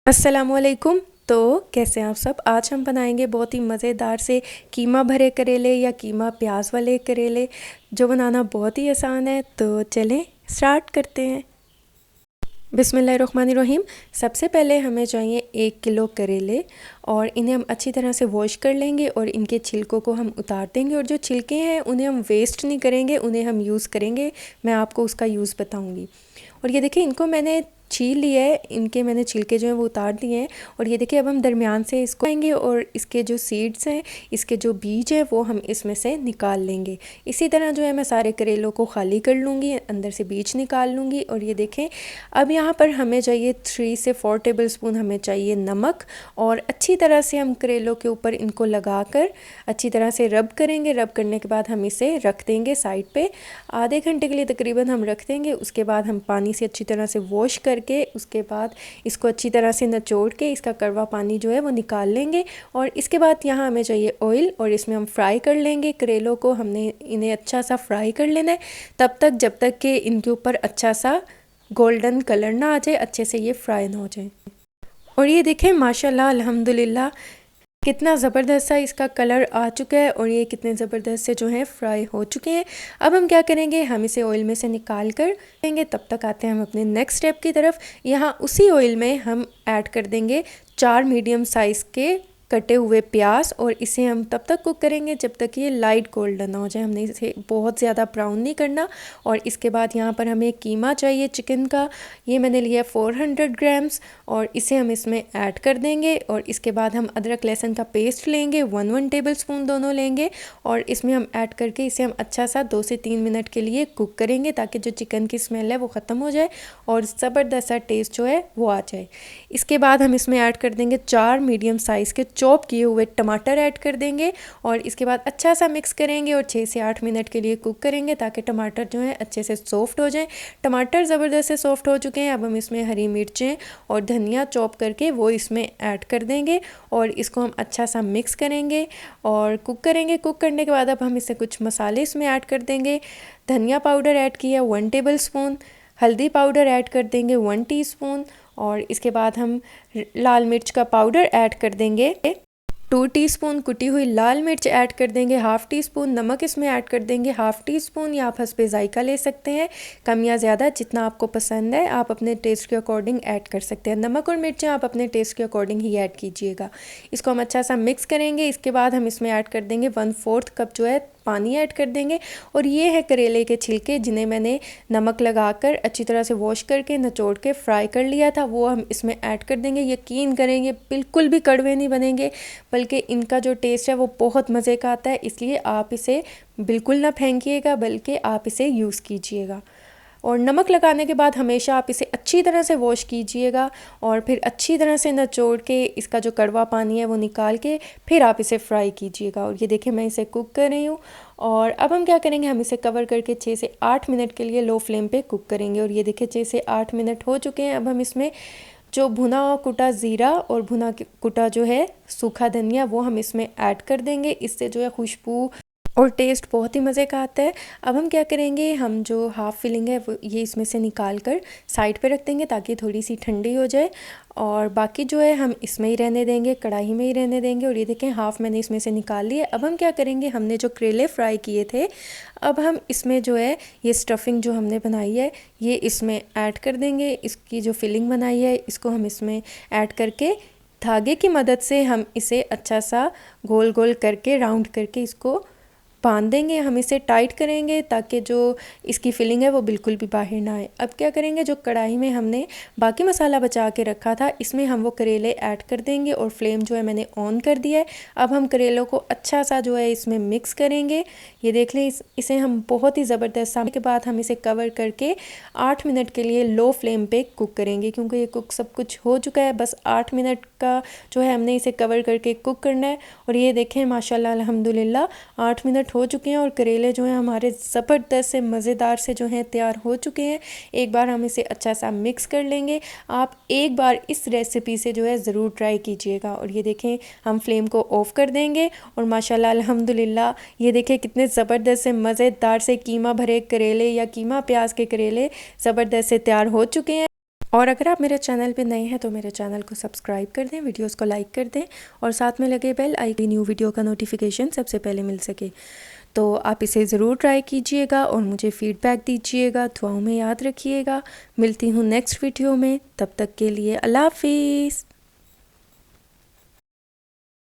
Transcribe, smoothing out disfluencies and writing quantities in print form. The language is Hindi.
अस्सलामुअलैकुम। तो कैसे हैं आप सब। आज हम बनाएंगे बहुत ही मज़ेदार से कीमा भरे करेले या कीमा प्याज वाले करेले, जो बनाना बहुत ही आसान है। तो चलें स्टार्ट करते हैं। बिस्मिल्लाहिर्रहमानिर्रहीम। सबसे पहले हमें चाहिए 1 किलो करेले और इन्हें हम अच्छी तरह से वॉश कर लेंगे और इनके छिलकों को हम उतार देंगे। और जो छिलके हैं उन्हें हम वेस्ट नहीं करेंगे, उन्हें हम यूज़ करेंगे। मैं आपको उसका यूज़ बताऊंगी। और ये देखिए, इनको मैंने छील लिया है, इनके मैंने छिलके जो हैं वो उतार दिए हैं। और ये देखिए, अब हम दरमियान से इसको आएंगे और इसके जो सीड्स हैं, इसके जो बीज हैं वो हम इसमें से निकाल लेंगे। इसी तरह जो है मैं सारे करेलों को खाली कर लूँगी, अंदर से बीज निकाल लूँगी। और ये देखें, अब यहाँ पर हमें चाहिए 3 से 4 टेबलस्पून हमें चाहिए नमक। और अच्छी तरह से हम करेलों के ऊपर इनको लगाकर अच्छी तरह से रब करेंगे। रब करने के बाद हम इसे रख देंगे साइड पे। आधे घंटे के लिए तकरीबन हम रख देंगे। उसके बाद हम पानी से अच्छी तरह से वॉश करके उसके बाद इसको अच्छी तरह से निचोड़ के इसका कड़वा पानी जो है वो निकाल लेंगे। और इसके बाद यहाँ हमें चाहिए ऑयल और इसमें हम फ्राई कर लेंगे करेलों को। हमने इन्हें अच्छा सा फ्राई कर लेना है तब तक जब तक कि इनके ऊपर अच्छा सा गोल्डन कलर ना आ जाए, अच्छे से ये फ्राई ना हो जाए। और ये देखें, माशाल्लाह अल्हम्दुलिल्लाह कितना ज़बरदस्त सा इसका कलर आ चुका है और ये कितने ज़बरदस्त से जो है फ्राई हो चुके हैं। अब हम क्या करेंगे, हम इसे ऑयल में से निकाल कर देंगे। तब तक आते हैं हम अपने नेक्स्ट स्टेप की तरफ। यहाँ उसी ऑयल में हम ऐड कर देंगे 4 मीडियम साइज़ के कटे हुए प्याज। और इसे हम तब तक कुक करेंगे जब तक ये लाइट गोल्डन ना हो जाए। हमने इसे बहुत ज़्यादा ब्राउन नहीं करना। और इसके बाद यहाँ पर हमें कीमा चाहिए चिकन का। ये मैंने लिया 400 ग्राम्स और इसे हम इसमें ऐड कर देंगे। और इसके बाद हम अदरक लहसुन का पेस्ट लेंगे, 1 टेबलस्पून दोनों लेंगे। और इसमें हम ऐड करके इसे हम अच्छा सा 2 से 3 मिनट के लिए कुक करेंगे ताकि जो चिकन की स्मेल है वो ख़त्म हो जाए और ज़बरदस्त सा टेस्ट जो है वो आ जाए। इसके बाद हम इसमें ऐड कर देंगे 4 मीडियम साइज़ के चॉप किए हुए टमाटर ऐड कर देंगे। और इसके बाद अच्छा सा मिक्स करेंगे और 6 से 8 मिनट के लिए कुक करेंगे ताकि टमाटर जो है अच्छे से सॉफ्ट हो जाएं। टमाटर ज़बरदस्त से सॉफ्ट हो चुके हैं। अब हम इसमें हरी मिर्चें और धनिया चॉप करके वो इसमें ऐड कर देंगे और इसको हम अच्छा सा मिक्स करेंगे और कुक करेंगे। कुक करने के बाद अब हम इससे कुछ मसाले इसमें ऐड कर देंगे। धनिया पाउडर ऐड किया 1 टेबलस्पून, हल्दी पाउडर ऐड कर देंगे 1 टीस्पून। और इसके बाद हम लाल मिर्च का पाउडर ऐड कर देंगे 2 टीस्पून। कुटी हुई लाल मिर्च ऐड कर देंगे 1/2 टीस्पून। नमक इसमें ऐड कर देंगे 1/2 टीस्पून या आप हस्बे ज़ायका ले सकते हैं, कम या ज़्यादा जितना आपको पसंद है आप अपने टेस्ट के अकॉर्डिंग ऐड कर सकते हैं। नमक और मिर्चें आप अपने टेस्ट के अकॉर्डिंग ही ऐड कीजिएगा। इसको हम अच्छा सा मिक्स करेंगे। इसके बाद हम इसमें ऐड कर देंगे 1/4 कप जो है पानी ऐड कर देंगे। और ये है करेले के छिलके जिन्हें मैंने नमक लगाकर अच्छी तरह से वॉश करके निचोड़ के फ्राई कर लिया था, वो हम इसमें ऐड कर देंगे। यकीन करेंगे बिल्कुल भी कड़वे नहीं बनेंगे, बल्कि इनका जो टेस्ट है वो बहुत मज़े का आता है। इसलिए आप इसे बिल्कुल ना फेंकिएगा बल्कि आप इसे यूज़ कीजिएगा। और नमक लगाने के बाद हमेशा आप इसे अच्छी तरह से वॉश कीजिएगा और फिर अच्छी तरह से निचोड़ के इसका जो कड़वा पानी है वो निकाल के फिर आप इसे फ्राई कीजिएगा। और ये देखिए, मैं इसे कुक कर रही हूँ। और अब हम क्या करेंगे, हम इसे कवर करके 6 से 8 मिनट के लिए लो फ्लेम पे कुक करेंगे। और ये देखिए 6 से 8 मिनट हो चुके हैं। अब हम इसमें जो भुना कुटा ज़ीरा और भुना कुटा जो है सूखा धनिया वो हम इसमें ऐड कर देंगे। इससे जो है खुशबू और टेस्ट बहुत ही मज़े का आता है। अब हम क्या करेंगे, हम जो हाफ़ फिलिंग है वो ये इसमें से निकाल कर साइड पे रख देंगे ताकि थोड़ी सी ठंडी हो जाए। और बाकी जो है हम इसमें ही रहने देंगे, कढ़ाई में ही रहने देंगे। और ये देखें, हाफ़ मैंने इसमें से निकाल लिया। अब हम क्या करेंगे, हमने जो करेले फ्राई किए थे अब हम इसमें जो है ये स्टफिंग जो हमने बनाई है ये इसमें ऐड कर देंगे। इसकी जो फिलिंग बनाई है इसको हम इसमें ऐड करके धागे की मदद से हम इसे अच्छा सा गोल गोल करके राउंड करके इसको बांध देंगे। हम इसे टाइट करेंगे ताकि जो इसकी फिलिंग है वो बिल्कुल भी बाहर ना आए। अब क्या करेंगे, जो कढ़ाई में हमने बाकी मसाला बचा के रखा था इसमें हम वो करेले ऐड कर देंगे और फ्लेम जो है मैंने ऑन कर दिया है। अब हम करेलों को अच्छा सा जो है इसमें मिक्स करेंगे। ये देख लें, इसे हम बहुत ही ज़बरदस्त सामने के बाद हम इसे कवर करके 8 मिनट के लिए लो फ्लेम पे कुक करेंगे। क्योंकि ये कुक सब कुछ हो चुका है, बस 8 मिनट का जो है हमने इसे कवर करके कुक करना है। और ये देखें माशाल्लाह अल्हम्दुलिल्लाह 8 मिनट हो चुके हैं और करेले जो हैं हमारे ज़बरदस्त से मज़ेदार से जो हैं तैयार हो चुके हैं। एक बार हम इसे अच्छा सा मिक्स कर लेंगे। आप एक बार इस रेसिपी से जो है ज़रूर ट्राई कीजिएगा। और ये देखें, हम फ्लेम को ऑफ़ कर देंगे और माशाल्लाह अल्हम्दुलिल्लाह ये देखें कितने ज़बरदस्त से मज़ेदार से कीमा भरे करेले या कीमा प्याज के करेले ज़बरदस्त से तैयार हो चुके हैं। और अगर आप मेरे चैनल पे नए हैं तो मेरे चैनल को सब्सक्राइब कर दें, वीडियोस को लाइक कर दें और साथ में लगे बेल आइकन न्यू वीडियो का नोटिफिकेशन सबसे पहले मिल सके। तो आप इसे ज़रूर ट्राई कीजिएगा और मुझे फ़ीडबैक दीजिएगा, दुआओं में याद रखिएगा। मिलती हूँ नेक्स्ट वीडियो में, तब तक के लिए अल्लाह हाफिज़।